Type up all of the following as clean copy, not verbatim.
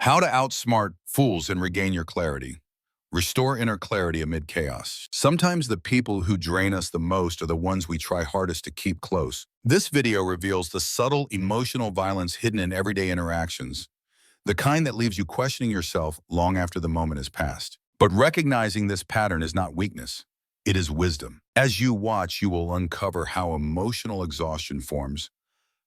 How to outsmart fools and regain your clarity. Restore inner clarity amid chaos. Sometimes the people who drain us the most are the ones we try hardest to keep close. This video reveals the subtle emotional violence hidden in everyday interactions, the kind that leaves you questioning yourself long after the moment has passed. But recognizing this pattern is not weakness. It is wisdom. As you watch, you will uncover how emotional exhaustion forms,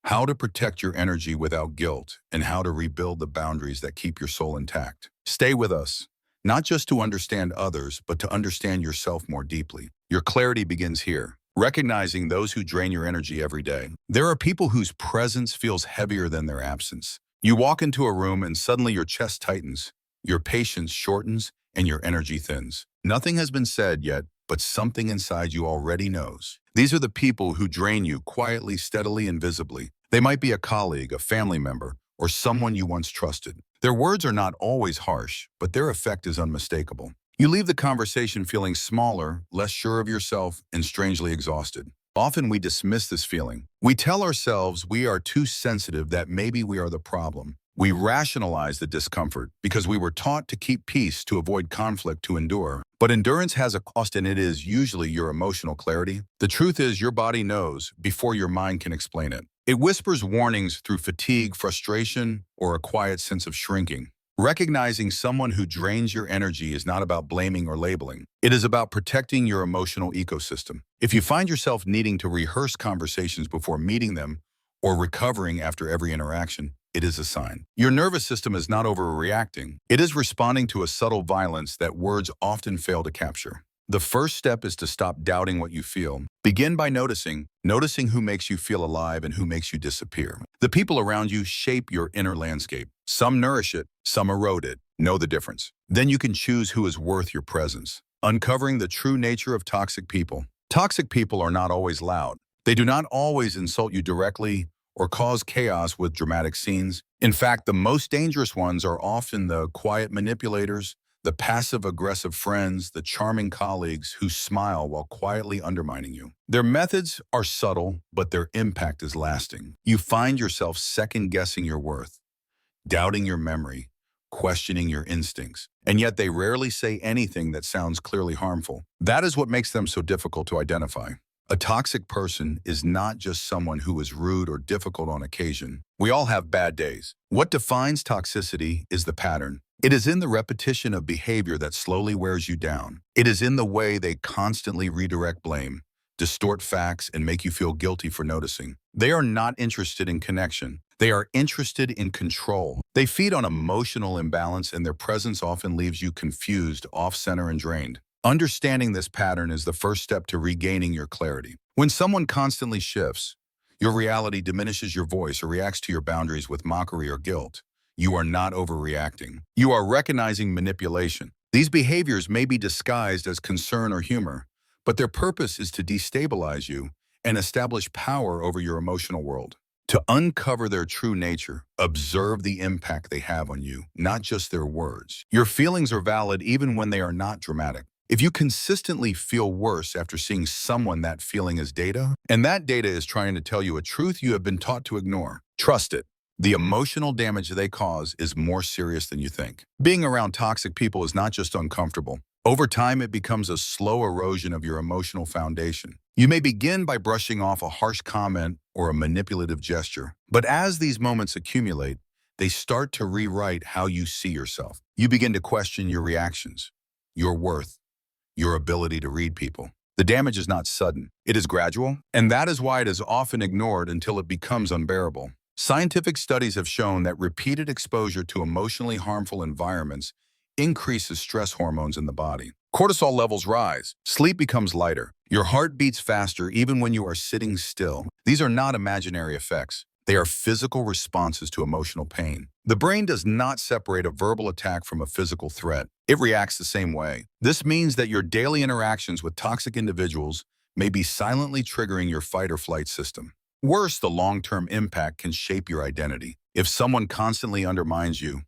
how to protect your energy without guilt, and how to rebuild the boundaries that keep your soul intact. Stay with us, not just to understand others, but to understand yourself more deeply. Your clarity begins here, recognizing those who drain your energy every day. There are people whose presence feels heavier than their absence. You walk into a room and suddenly your chest tightens, your patience shortens, and your energy thins. Nothing has been said yet, but something inside you already knows. These are the people who drain you quietly, steadily, and visibly. They might be a colleague, a family member, or someone you once trusted. Their words are not always harsh, but their effect is unmistakable. You leave the conversation feeling smaller, less sure of yourself, and strangely exhausted. Often we dismiss this feeling. We tell ourselves we are too sensitive, that maybe we are the problem. We rationalize the discomfort because we were taught to keep peace, to avoid conflict, to endure. But endurance has a cost, and it is usually your emotional clarity. The truth is, your body knows before your mind can explain it. It whispers warnings through fatigue, frustration, or a quiet sense of shrinking. Recognizing someone who drains your energy is not about blaming or labeling. It is about protecting your emotional ecosystem. If you find yourself needing to rehearse conversations before meeting them or recovering after every interaction, it is a sign. Your nervous system is not overreacting. It is responding to a subtle violence that words often fail to capture. The first step is to stop doubting what you feel. Begin by noticing who makes you feel alive and who makes you disappear. The people around you shape your inner landscape. Some nourish it, some erode it. Know the difference. Then you can choose who is worth your presence. Uncovering the true nature of toxic people. Toxic people are not always loud. They do not always insult you directly or cause chaos with dramatic scenes. In fact, the most dangerous ones are often the quiet manipulators, the passive-aggressive friends, the charming colleagues who smile while quietly undermining you. Their methods are subtle, but their impact is lasting. You find yourself second-guessing your worth, doubting your memory, questioning your instincts, and yet they rarely say anything that sounds clearly harmful. That is what makes them so difficult to identify. A toxic person is not just someone who is rude or difficult on occasion. We all have bad days. What defines toxicity is the pattern. It is in the repetition of behavior that slowly wears you down. It is in the way they constantly redirect blame, distort facts, and make you feel guilty for noticing. They are not interested in connection. They are interested in control. They feed on emotional imbalance, and their presence often leaves you confused, off-center, and drained. Understanding this pattern is the first step to regaining your clarity. When someone constantly shifts, your reality diminishes your voice or reacts to your boundaries with mockery or guilt, you are not overreacting. You are recognizing manipulation. These behaviors may be disguised as concern or humor, but their purpose is to destabilize you and establish power over your emotional world. To uncover their true nature, observe the impact they have on you, not just their words. Your feelings are valid even when they are not dramatic. If you consistently feel worse after seeing someone, that feeling is data, and that data is trying to tell you a truth you have been taught to ignore. Trust it. The emotional damage they cause is more serious than you think. Being around toxic people is not just uncomfortable. Over time, it becomes a slow erosion of your emotional foundation. You may begin by brushing off a harsh comment or a manipulative gesture, but as these moments accumulate, they start to rewrite how you see yourself. You begin to question your reactions, your worth, your ability to read people. The damage is not sudden. It is gradual, and that is why it is often ignored until it becomes unbearable. Scientific studies have shown that repeated exposure to emotionally harmful environments increases stress hormones in the body. Cortisol levels rise. Sleep becomes lighter. Your heart beats faster even when you are sitting still. These are not imaginary effects. They are physical responses to emotional pain. The brain does not separate a verbal attack from a physical threat. It reacts the same way. This means that your daily interactions with toxic individuals may be silently triggering your fight or flight system. Worse, the long-term impact can shape your identity. If someone constantly undermines you,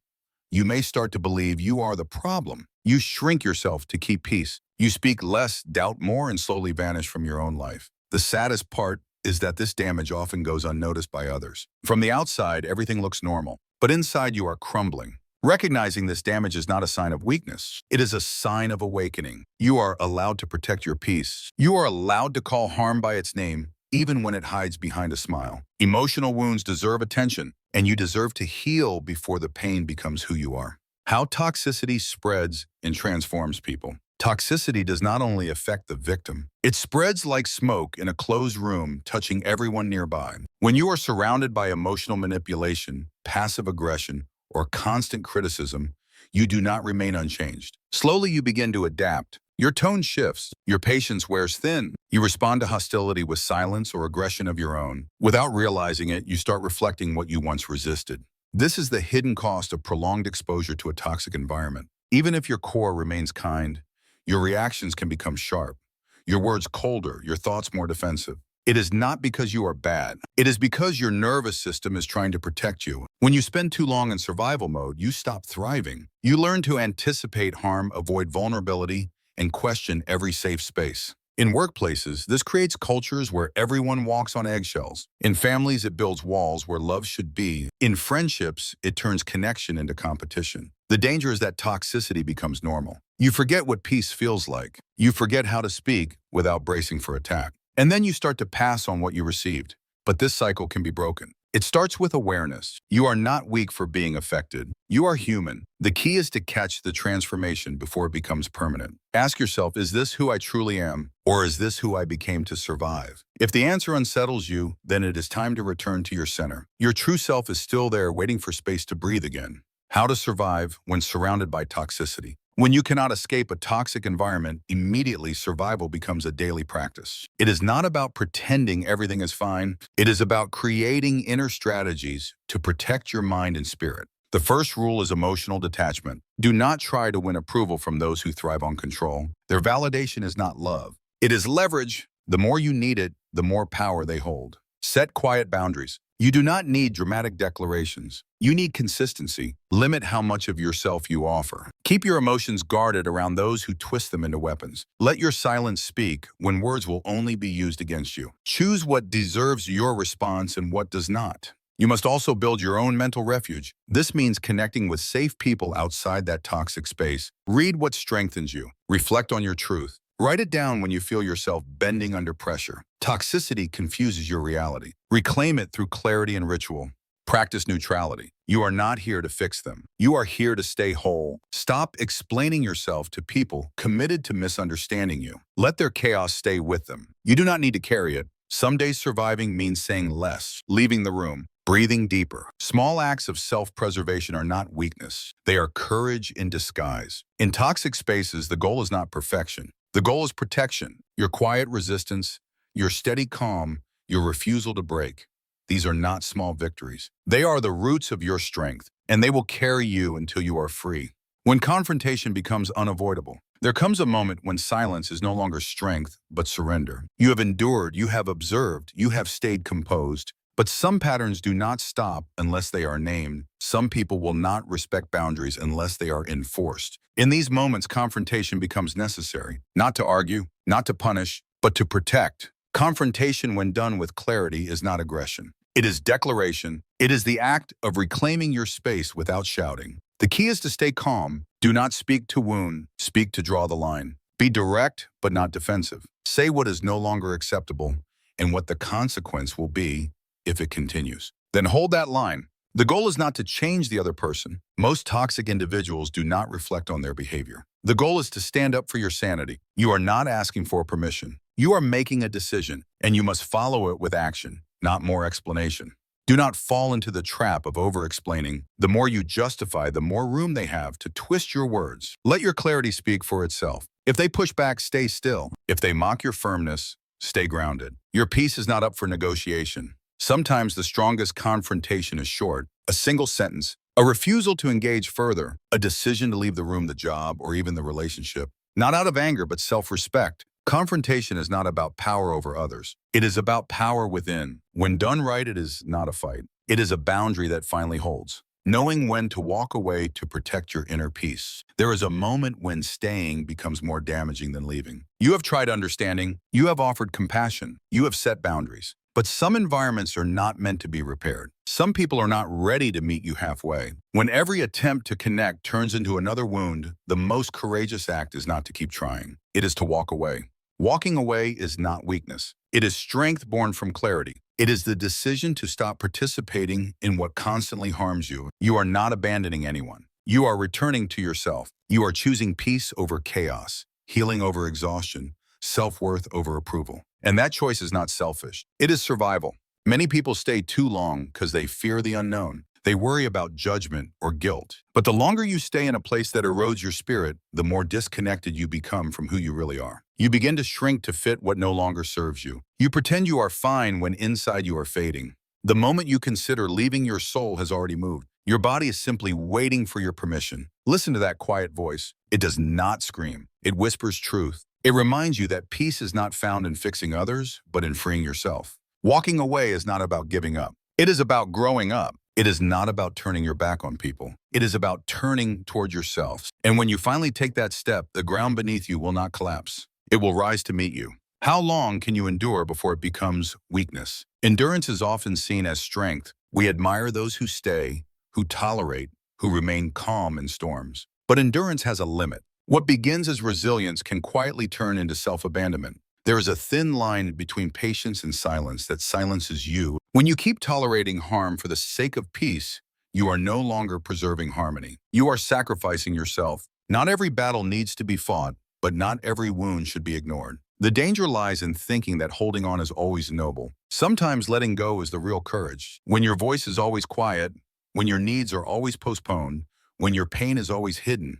you may start to believe you are the problem. You shrink yourself to keep peace. You speak less, doubt more, and slowly vanish from your own life. The saddest part is that this damage often goes unnoticed by others. From the outside, everything looks normal, but inside you are crumbling. Recognizing this damage is not a sign of weakness. It is a sign of awakening. You are allowed to protect your peace. You are allowed to call harm by its name, even when it hides behind a smile. Emotional wounds deserve attention, and you deserve to heal before the pain becomes who you are. How toxicity spreads and transforms people. Toxicity does not only affect the victim, it spreads like smoke in a closed room, touching everyone nearby. When you are surrounded by emotional manipulation, passive aggression, or constant criticism, you do not remain unchanged. Slowly you begin to adapt. Your tone shifts. Your patience wears thin. You respond to hostility with silence or aggression of your own. Without realizing it, you start reflecting what you once resisted. This is the hidden cost of prolonged exposure to a toxic environment. Even if your core remains kind, your reactions can become sharp, your words colder, your thoughts more defensive. It is not because you are bad. It is because your nervous system is trying to protect you. When you spend too long in survival mode, you stop thriving. You learn to anticipate harm, avoid vulnerability, and question every safe space. In workplaces, this creates cultures where everyone walks on eggshells. In families, it builds walls where love should be. In friendships, it turns connection into competition. The danger is that toxicity becomes normal. You forget what peace feels like. You forget how to speak without bracing for attack. And then you start to pass on what you received. But this cycle can be broken. It starts with awareness. You are not weak for being affected. You are human. The key is to catch the transformation before it becomes permanent. Ask yourself, is this who I truly am? Or is this who I became to survive? If the answer unsettles you, then it is time to return to your center. Your true self is still there, waiting for space to breathe again. How to survive when surrounded by toxicity. When you cannot escape a toxic environment, immediately survival becomes a daily practice. It is not about pretending everything is fine. It is about creating inner strategies to protect your mind and spirit. The first rule is emotional detachment. Do not try to win approval from those who thrive on control. Their validation is not love. It is leverage. The more you need it, the more power they hold. Set quiet boundaries. You do not need dramatic declarations. You need consistency. Limit how much of yourself you offer. Keep your emotions guarded around those who twist them into weapons. Let your silence speak when words will only be used against you. Choose what deserves your response and what does not. You must also build your own mental refuge. This means connecting with safe people outside that toxic space. Read what strengthens you. Reflect on your truth. Write it down when you feel yourself bending under pressure. Toxicity confuses your reality. Reclaim it through clarity and ritual. Practice neutrality. You are not here to fix them. You are here to stay whole. Stop explaining yourself to people committed to misunderstanding you. Let their chaos stay with them. You do not need to carry it. Some days surviving means saying less, leaving the room, breathing deeper. Small acts of self-preservation are not weakness. They are courage in disguise. In toxic spaces, the goal is not perfection. The goal is protection, your quiet resistance, your steady calm, your refusal to break. These are not small victories. They are the roots of your strength, and they will carry you until you are free. When confrontation becomes unavoidable, there comes a moment when silence is no longer strength, but surrender. You have endured, you have observed, you have stayed composed. But some patterns do not stop unless they are named. Some people will not respect boundaries unless they are enforced. In these moments, confrontation becomes necessary, not to argue, not to punish, but to protect. Confrontation, when done with clarity, is not aggression. It is declaration. It is the act of reclaiming your space without shouting. The key is to stay calm. Do not speak to wound, speak to draw the line. Be direct, but not defensive. Say what is no longer acceptable and what the consequence will be if it continues. Then hold that line. The goal is not to change the other person. Most toxic individuals do not reflect on their behavior. The goal is to stand up for your sanity. You are not asking for permission. You are making a decision, and you must follow it with action, not more explanation. Do not fall into the trap of over-explaining. The more you justify, the more room they have to twist your words. Let your clarity speak for itself. If they push back, stay still. If they mock your firmness, stay grounded. Your peace is not up for negotiation. Sometimes the strongest confrontation is short, a single sentence, a refusal to engage further, a decision to leave the room, the job, or even the relationship. Not out of anger, but self-respect. Confrontation is not about power over others. It is about power within. When done right, it is not a fight. It is a boundary that finally holds. Knowing when to walk away to protect your inner peace. There is a moment when staying becomes more damaging than leaving. You have tried understanding. You have offered compassion. You have set boundaries. But some environments are not meant to be repaired. Some people are not ready to meet you halfway. When every attempt to connect turns into another wound, the most courageous act is not to keep trying. It is to walk away. Walking away is not weakness. It is strength born from clarity. It is the decision to stop participating in what constantly harms you. You are not abandoning anyone. You are returning to yourself. You are choosing peace over chaos, healing over exhaustion, self-worth over approval. And that choice is not selfish. It is survival. Many people stay too long because they fear the unknown. They worry about judgment or guilt. But the longer you stay in a place that erodes your spirit, the more disconnected you become from who you really are. You begin to shrink to fit what no longer serves you. You pretend you are fine when inside you are fading. The moment you consider leaving, your soul has already moved. Your body is simply waiting for your permission. Listen to that quiet voice. It does not scream. It whispers truth. It reminds you that peace is not found in fixing others, but in freeing yourself. Walking away is not about giving up. It is about growing up. It is not about turning your back on people. It is about turning toward yourself. And when you finally take that step, the ground beneath you will not collapse. It will rise to meet you. How long can you endure before it becomes weakness? Endurance is often seen as strength. We admire those who stay, who tolerate, who remain calm in storms. But endurance has a limit. What begins as resilience can quietly turn into self-abandonment. There is a thin line between patience and silence that silences you. When you keep tolerating harm for the sake of peace, you are no longer preserving harmony. You are sacrificing yourself. Not every battle needs to be fought, but not every wound should be ignored. The danger lies in thinking that holding on is always noble. Sometimes letting go is the real courage. When your voice is always quiet, when your needs are always postponed, when your pain is always hidden,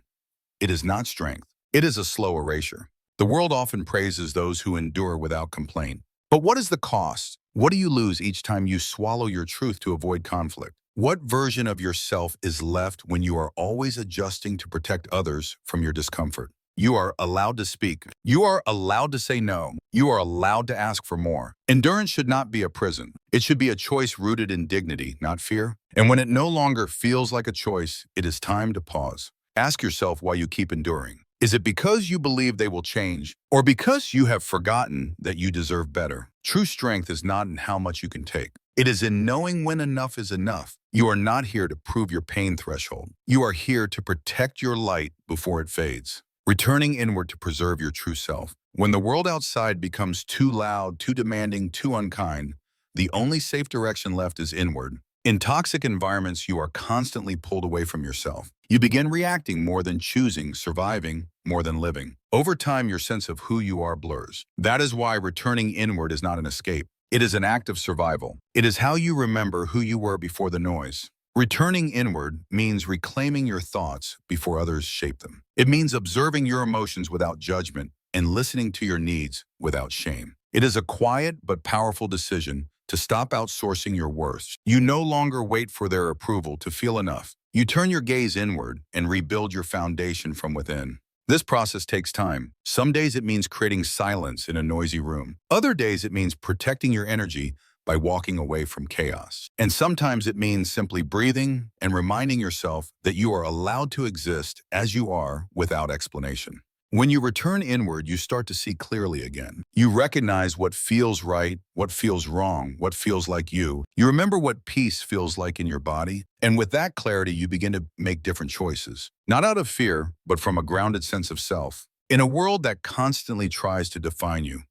it is not strength. It is a slow erasure. The world often praises those who endure without complaint. But what is the cost? What do you lose each time you swallow your truth to avoid conflict? What version of yourself is left when you are always adjusting to protect others from your discomfort? You are allowed to speak. You are allowed to say no. You are allowed to ask for more. Endurance should not be a prison. It should be a choice rooted in dignity, not fear. And when it no longer feels like a choice, it is time to pause. Ask yourself why you keep enduring. Is it because you believe they will change, or because you have forgotten that you deserve better? True strength is not in how much you can take. It is in knowing when enough is enough. You are not here to prove your pain threshold. You are here to protect your light before it fades, returning inward to preserve your true self. When the world outside becomes too loud, too demanding, too unkind, the only safe direction left is inward. In toxic environments, you are constantly pulled away from yourself. You begin reacting more than choosing, surviving more than living. Over time, your sense of who you are blurs. That is why returning inward is not an escape. It is an act of survival. It is how you remember who you were before the noise. Returning inward means reclaiming your thoughts before others shape them. It means observing your emotions without judgment and listening to your needs without shame. It is a quiet but powerful decision to stop outsourcing your worth. You no longer wait for their approval to feel enough. You turn your gaze inward and rebuild your foundation from within. This process takes time. Some days it means creating silence in a noisy room. Other days it means protecting your energy by walking away from chaos. And sometimes it means simply breathing and reminding yourself that you are allowed to exist as you are without explanation. When you return inward, you start to see clearly again. You recognize what feels right, what feels wrong, what feels like you. You remember what peace feels like in your body. And with that clarity, you begin to make different choices. Not out of fear, but from a grounded sense of self. In a world that constantly tries to define you,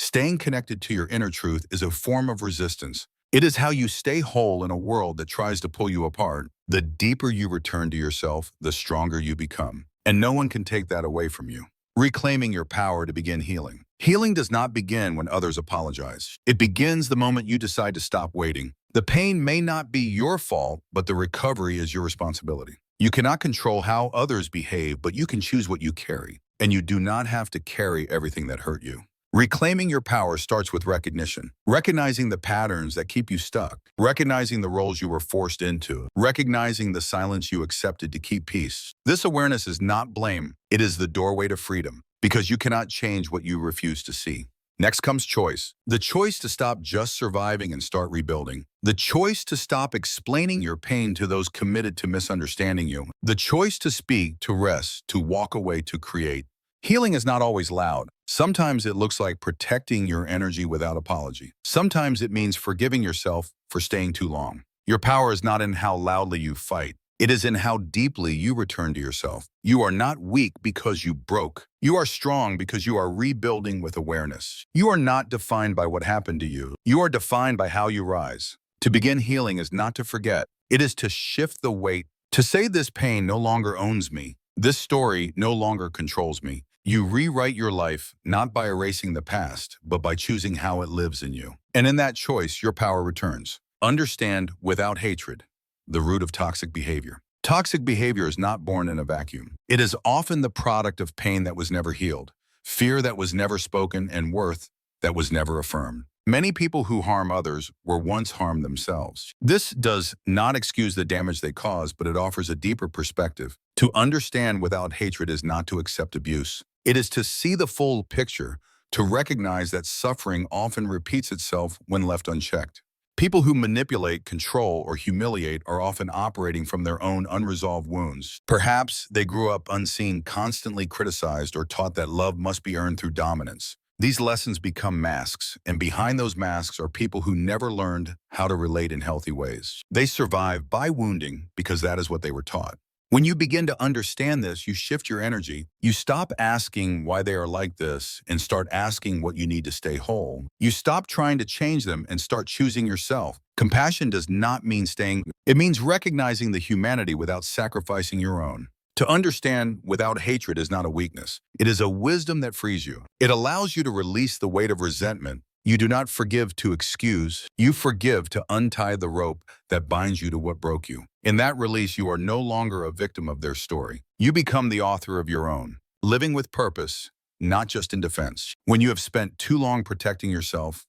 staying connected to your inner truth is a form of resistance. It is how you stay whole in a world that tries to pull you apart. The deeper you return to yourself, the stronger you become. And no one can take that away from you. Reclaiming your power to begin healing. Healing does not begin when others apologize. It begins the moment you decide to stop waiting. The pain may not be your fault, but the recovery is your responsibility. You cannot control how others behave, but you can choose what you carry. And you do not have to carry everything that hurt you. Reclaiming your power starts with recognition. Recognizing the patterns that keep you stuck. Recognizing the roles you were forced into. Recognizing the silence you accepted to keep peace. This awareness is not blame. It is the doorway to freedom, because you cannot change what you refuse to see. Next comes choice. The choice to stop just surviving and start rebuilding. The choice to stop explaining your pain to those committed to misunderstanding you. The choice to speak, to rest, to walk away, to create. Healing is not always loud. Sometimes it looks like protecting your energy without apology. Sometimes it means forgiving yourself for staying too long. Your power is not in how loudly you fight. It is in how deeply you return to yourself. You are not weak because you broke. You are strong because you are rebuilding with awareness. You are not defined by what happened to you. You are defined by how you rise. To begin healing is not to forget. It is to shift the weight, to say this pain no longer owns me. This story no longer controls me. You rewrite your life not by erasing the past, but by choosing how it lives in you. And in that choice, your power returns. Understand without hatred the root of toxic behavior. Toxic behavior is not born in a vacuum. It is often the product of pain that was never healed, fear that was never spoken, and worth that was never affirmed. Many people who harm others were once harmed themselves. This does not excuse the damage they caused, but it offers a deeper perspective. To understand without hatred is not to accept abuse. It is to see the full picture, to recognize that suffering often repeats itself when left unchecked. People who manipulate, control, or humiliate are often operating from their own unresolved wounds. Perhaps they grew up unseen, constantly criticized, or taught that love must be earned through dominance. These lessons become masks, and behind those masks are people who never learned how to relate in healthy ways. They survive by wounding because that is what they were taught. When you begin to understand this, you shift your energy. You stop asking why they are like this and start asking what you need to stay whole. You stop trying to change them and start choosing yourself. Compassion does not mean staying. It means recognizing the humanity without sacrificing your own. To understand without hatred is not a weakness. It is a wisdom that frees you. It allows you to release the weight of resentment. You do not forgive to excuse. You forgive to untie the rope that binds you to what broke you. In that release, you are no longer a victim of their story. You become the author of your own, living with purpose, not just in defense. When you have spent too long protecting yourself,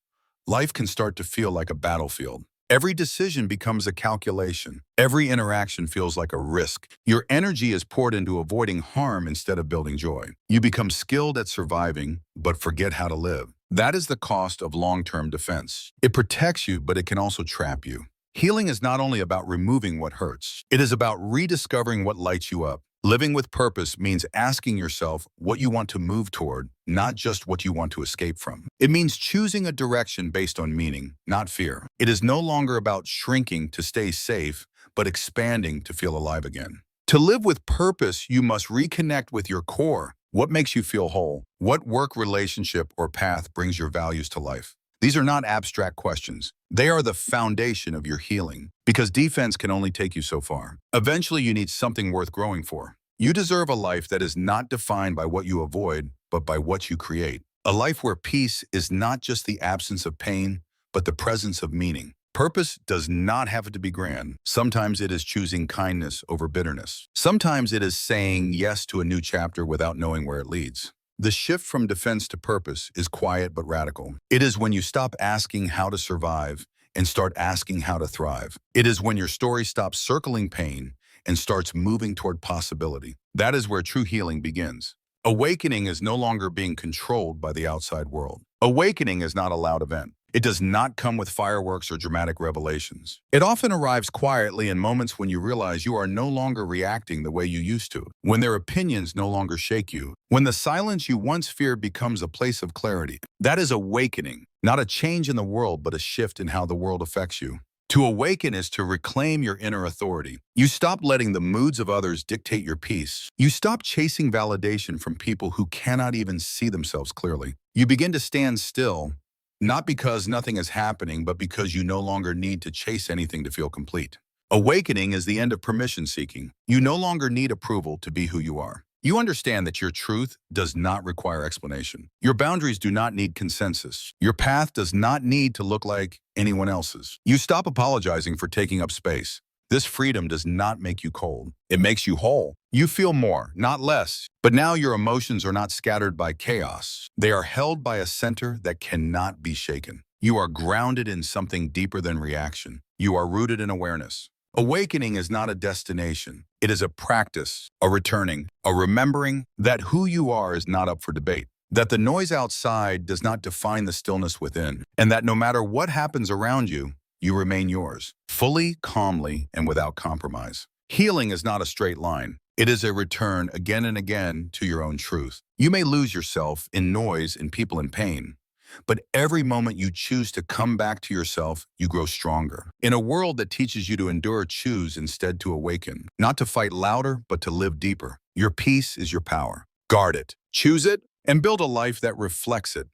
life can start to feel like a battlefield. Every decision becomes a calculation. Every interaction feels like a risk. Your energy is poured into avoiding harm instead of building joy. You become skilled at surviving, but forget how to live. That is the cost of long-term defense. It protects you, but it can also trap you. Healing is not only about removing what hurts. It is about rediscovering what lights you up. Living with purpose means asking yourself what you want to move toward, not just what you want to escape from. It means choosing a direction based on meaning, not fear. It is no longer about shrinking to stay safe, but expanding to feel alive again. To live with purpose, you must reconnect with your core. What makes you feel whole? What work, relationship, or path brings your values to life? These are not abstract questions. They are the foundation of your healing, because defense can only take you so far. Eventually, you need something worth growing for. You deserve a life that is not defined by what you avoid, but by what you create. A life where peace is not just the absence of pain, but the presence of meaning. Purpose does not have to be grand. Sometimes it is choosing kindness over bitterness. Sometimes it is saying yes to a new chapter without knowing where it leads. The shift from defense to purpose is quiet but radical. It is when you stop asking how to survive and start asking how to thrive. It is when your story stops circling pain and starts moving toward possibility. That is where true healing begins. Awakening is no longer being controlled by the outside world. Awakening is not a loud event. It does not come with fireworks or dramatic revelations. It often arrives quietly in moments when you realize you are no longer reacting the way you used to, when their opinions no longer shake you, when the silence you once feared becomes a place of clarity. That is awakening, not a change in the world, but a shift in how the world affects you. To awaken is to reclaim your inner authority. You stop letting the moods of others dictate your peace. You stop chasing validation from people who cannot even see themselves clearly. You begin to stand still, not because nothing is happening, but because you no longer need to chase anything to feel complete. Awakening is the end of permission seeking. You no longer need approval to be who you are. You understand that your truth does not require explanation. Your boundaries do not need consensus. Your path does not need to look like anyone else's. You stop apologizing for taking up space. This freedom does not make you cold. It makes you whole. You feel more, not less. But now your emotions are not scattered by chaos. They are held by a center that cannot be shaken. You are grounded in something deeper than reaction. You are rooted in awareness. Awakening is not a destination. It is a practice, a returning, a remembering that who you are is not up for debate, that the noise outside does not define the stillness within, and that no matter what happens around you, you remain yours, fully, calmly, and without compromise. Healing is not a straight line. It is a return again and again to your own truth. You may lose yourself in noise and people in pain, but every moment you choose to come back to yourself, you grow stronger. In a world that teaches you to endure, choose instead to awaken. Not to fight louder, but to live deeper. Your peace is your power. Guard it, choose it, and build a life that reflects it.